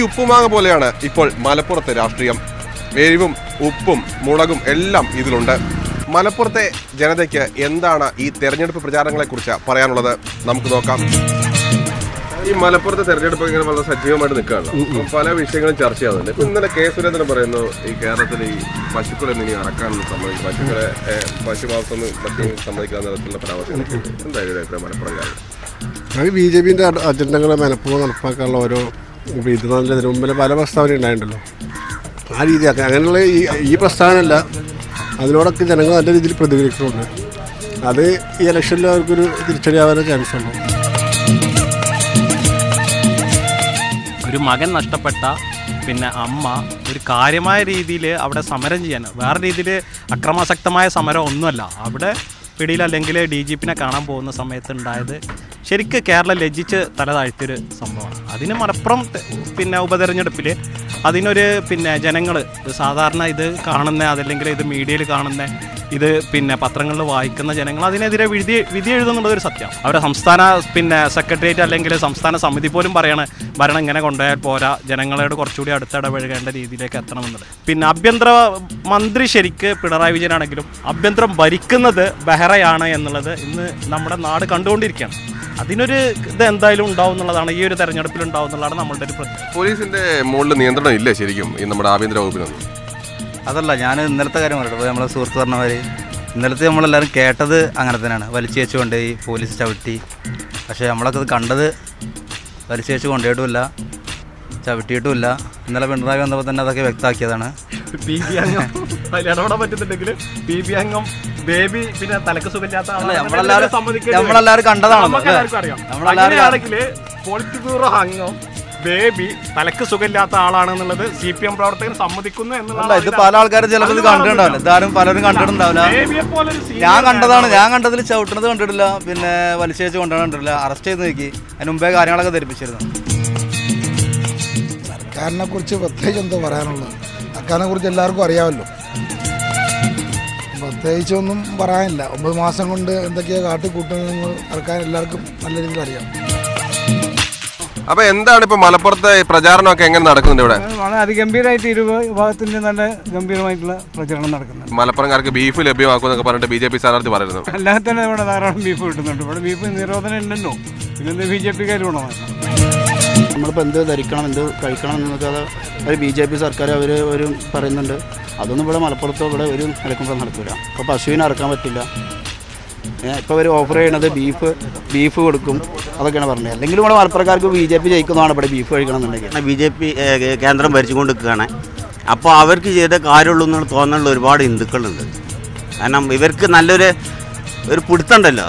ഉപ്പുമാങ്ങ പോലെയാണ് ഇപ്പോൾ മലപ്പുറത്തെ രാഷ്ട്രീയം. എരിവും ഉപ്പും മുളകും എല്ലാം ഇതിലുണ്ട്. മലപ്പുറത്തെ ജനതയ്ക്ക് എന്താണ് ഈ തെരഞ്ഞെടുപ്പ് പ്രചാരണങ്ങളെക്കുറിച്ച് പറയാനുള്ളത്? നമുക്ക് നോക്കാം. ഈ മലപ്പുറത്തെ തെരഞ്ഞെടുപ്പ് ഇങ്ങനെ വളരെ സജീവമായിട്ട് നിൽക്കുകയാണ്. പല വിഷയങ്ങളും ചർച്ചയാകുന്നുണ്ട്. ഇപ്പൊ ഇന്നലെ കെ സുരേന്ദ്രൻ പറയുന്നു ഈ കേരളത്തിൽ ഈ പശുക്കളെ ഇനി ഇറക്കാനൊന്നും സമ്മതിക്കും, പശുക്കളെ പശുമാംസം മറ്റും സമ്മതിക്കാവുന്ന തരത്തിലുള്ള പരാമർശങ്ങളൊക്കെ. എന്തായാലും അഭിപ്രായം മലപ്പുറം കാര്യം BJP അജണ്ടകളെ മനഃപൂർവ്വം നടപ്പാക്കാനുള്ള ഓരോ ഇത് ഇതിനു മുമ്പിൽ പല പ്രസ്താവന ഉണ്ടായിട്ടുണ്ടല്ലോ. ആ രീതിയാക്കുക. അങ്ങനെയുള്ള ഈ പ്രസ്താവനയല്ല, അതിനോടൊക്കെ ജനങ്ങൾ നല്ല രീതിയിൽ പ്രതികരിക്കുന്നുണ്ട്. അത് ഈ ഇലക്ഷനിൽ അവർക്കൊരു തിരിച്ചടിയാവാനേ ചാൻസ് ഉള്ളൂ. ഒരു മകൻ നഷ്ടപ്പെട്ട അമ്മ ഒരു കാര്യമായ രീതിയിൽ അവിടെ സമരം ചെയ്യാൻ, വേറെ രീതിയിൽ അക്രമാസക്തമായ സമരം ഒന്നുമല്ല, അവിടെ പിടിയിൽ അല്ലെങ്കിൽ DGPനെ കാണാൻ പോകുന്ന സമയത്ത് ഉണ്ടായത് ശരിക്കും കേരളം ലജ്ജിച്ച് തല താഴ്ത്തിയൊരു സംഭവമാണ്. അതിന് മലപ്പുറം ഉപതെരഞ്ഞെടുപ്പിൽ അതിനൊരു ജനങ്ങൾ സാധാരണ ഇത് കാണുന്ന, അതല്ലെങ്കിൽ ഇത് മീഡിയയിൽ കാണുന്ന, ഇത് പത്രങ്ങളിൽ വായിക്കുന്ന ജനങ്ങൾ അതിനെതിരെ വിധി എഴുതുന്നുള്ളതൊരു സത്യം. അവരുടെ സംസ്ഥാന സെക്രട്ടേറിയറ്റ് അല്ലെങ്കിൽ സംസ്ഥാന സമിതി പോലും പറയണ ഭരണം ഇങ്ങനെ കൊണ്ടുപോയാൽ പോരാ, ജനങ്ങളോട് കുറച്ചുകൂടി അടുത്തിടപഴകേണ്ട രീതിയിലേക്ക് എത്തണമെന്നുള്ളത്. ആഭ്യന്തര മന്ത്രി ശരിക്ക് പിണറായി വിജയനാണെങ്കിലും ആഭ്യന്തരം ഭരിക്കുന്നത് ബെഹ്റയാണ് എന്നുള്ളത് ഇന്ന് നമ്മുടെ നാട് കണ്ടുകൊണ്ടിരിക്കുകയാണ്. അതിനൊരു ഇത് എന്തായാലും ഉണ്ടാവും എന്നുള്ളതാണ്, ഈ ഒരു തെരഞ്ഞെടുപ്പിൽ ഉണ്ടാവും എന്നുള്ളതാണ് നമ്മളുടെ ഒരു പ്രശ്നം. പോലീസിന്റെ മുകളിൽ നിയന്ത്രണം ഇല്ലേ ശരിക്കും ഈ നമ്മുടെ ആഭ്യന്തര വകുപ്പിനൊന്നും? അതല്ല, ഞാൻ ഇന്നലത്തെ കാര്യം പറയട്ടെ. നമ്മളെ സുഹൃത്ത് പറഞ്ഞവർ ഇന്നലത്തെ നമ്മളെല്ലാവരും കേട്ടത് അങ്ങനെ തന്നെയാണ്. വലിച്ചു വെച്ച് കൊണ്ടുപോയി പോലീസ് ചവിട്ടി. പക്ഷേ നമ്മളൊക്കെ ഇത് കണ്ടത് വലിച്ചു വെച്ച് കൊണ്ടുപോയിട്ടുമില്ല, ചവിട്ടിയിട്ടുമില്ല. ഇന്നലെ പിണറായി വന്നപ്പോൾ തന്നെ അതൊക്കെ വ്യക്തമാക്കിയതാണ്. ഇടപെടാൻ പറ്റുന്നുണ്ടെങ്കിൽ PB അംഗം ബേബി തലക്ക് സുഖമില്ലാത്ത നമ്മളെല്ലാവരും കണ്ടതാണല്ലോ. പോളിറ്റ് ബ്യൂറോ അംഗം ബേബി തലക്ക് സുഖമില്ലാത്ത ആളാണെന്നുള്ളത് CPM പ്രവർത്തകർ സമ്മതിക്കുന്നു എന്നുള്ളത്. ഇത് പല ആൾക്കാരും ചിലപ്പോൾ ഇത് കണ്ടിട്ടുണ്ടാവില്ല, ഇതാരും പലരും കണ്ടിട്ടുണ്ടാവില്ല. ഞാൻ കണ്ടതാണ്. ഞാൻ കണ്ടതിൽ ചവിട്ടുന്നത് കണ്ടിട്ടില്ല, വലിച്ചേച്ച് കൊണ്ടുപോകണം കണ്ടിട്ടില്ല. അറസ്റ്റ് ചെയ്ത് നോക്കി, അതിന് മുമ്പേ കാര്യങ്ങളൊക്കെ ധരിപ്പിച്ചിരുന്നു. സർക്കാരിനെ കുറിച്ച് പ്രത്യേകിച്ച് എന്തോ പറയാനുള്ളത്? സർക്കാരിനെ കുറിച്ച് എല്ലാവർക്കും അറിയാമല്ലോ. പ്രത്യേകിച്ചൊന്നും പറയാനില്ല. 9 മാസം കൊണ്ട് എന്തൊക്കെയാണ് കാട്ടിക്കൂട്ടുന്നത് സർക്കാർ എല്ലാവർക്കും നല്ല രീതിയിൽ അറിയാം. അപ്പൊ എന്താണ് ഇപ്പൊ മലപ്പുറത്തെ പ്രചാരണമൊക്കെ എങ്ങനെ നടക്കുന്നുണ്ട്? ഇവിടെ വളരെ അതിഗംഭീരമായിട്ട് ഇരുഭാഗത്തിന്റെ നല്ല ഗംഭീരമായിട്ടുള്ള പ്രചരണം നടക്കുന്നുണ്ട്. മലപ്പുറംകാർക്ക് ബീഫ് ലഭ്യമാക്കുമെന്നൊക്കെ പറഞ്ഞിട്ട് BJP സ്ഥാനാർത്ഥി പറയുന്നു. അല്ലാതെ തന്നെ ഇവിടെ ധാരാളം ബീഫ് കിട്ടുന്നുണ്ട്. ഇവിടെ ബീഫ് നിരോധനം ഇല്ലല്ലോ, പിന്നെ BJPക്കാർ വേണം. നമ്മളിപ്പോൾ എന്ത് ധരിക്കണം, എന്ത് കഴിക്കണം എന്നൊക്കെ ഒരു BJP സർക്കാർ അവർ പറയുന്നുണ്ട്. അതൊന്നും ഇവിടെ മലപ്പുറത്തോ ഇവിടെ ഒരു നിലക്കുമ്പോൾ നടക്കില്ല. ഇപ്പോൾ പശുവിനെ ഇറക്കാൻ പറ്റില്ല. ഇപ്പോൾ അവർ ഓഫർ ചെയ്യണത് ബീഫ് കൊടുക്കും, അതൊക്കെയാണ് പറഞ്ഞത്. അല്ലെങ്കിൽ ഇവിടെ മലപ്പുറക്കാർക്ക് BJP ജയിക്കുന്നതാണ് ഇവിടെ ബീഫ് കഴിക്കണം എന്നുണ്ടെങ്കിൽ. BJP കേന്ദ്രം ഭരിച്ചുകൊണ്ട് നിൽക്കുകയാണ്. അപ്പോൾ അവർക്ക് ചെയ്ത കാര്യമുള്ളൂ എന്നുള്ള തോന്നലുള്ള ഒരുപാട് ഹിന്ദുക്കളുണ്ട്. കാരണം ഇവർക്ക് നല്ലൊരു പിടുത്തമുണ്ടല്ലോ.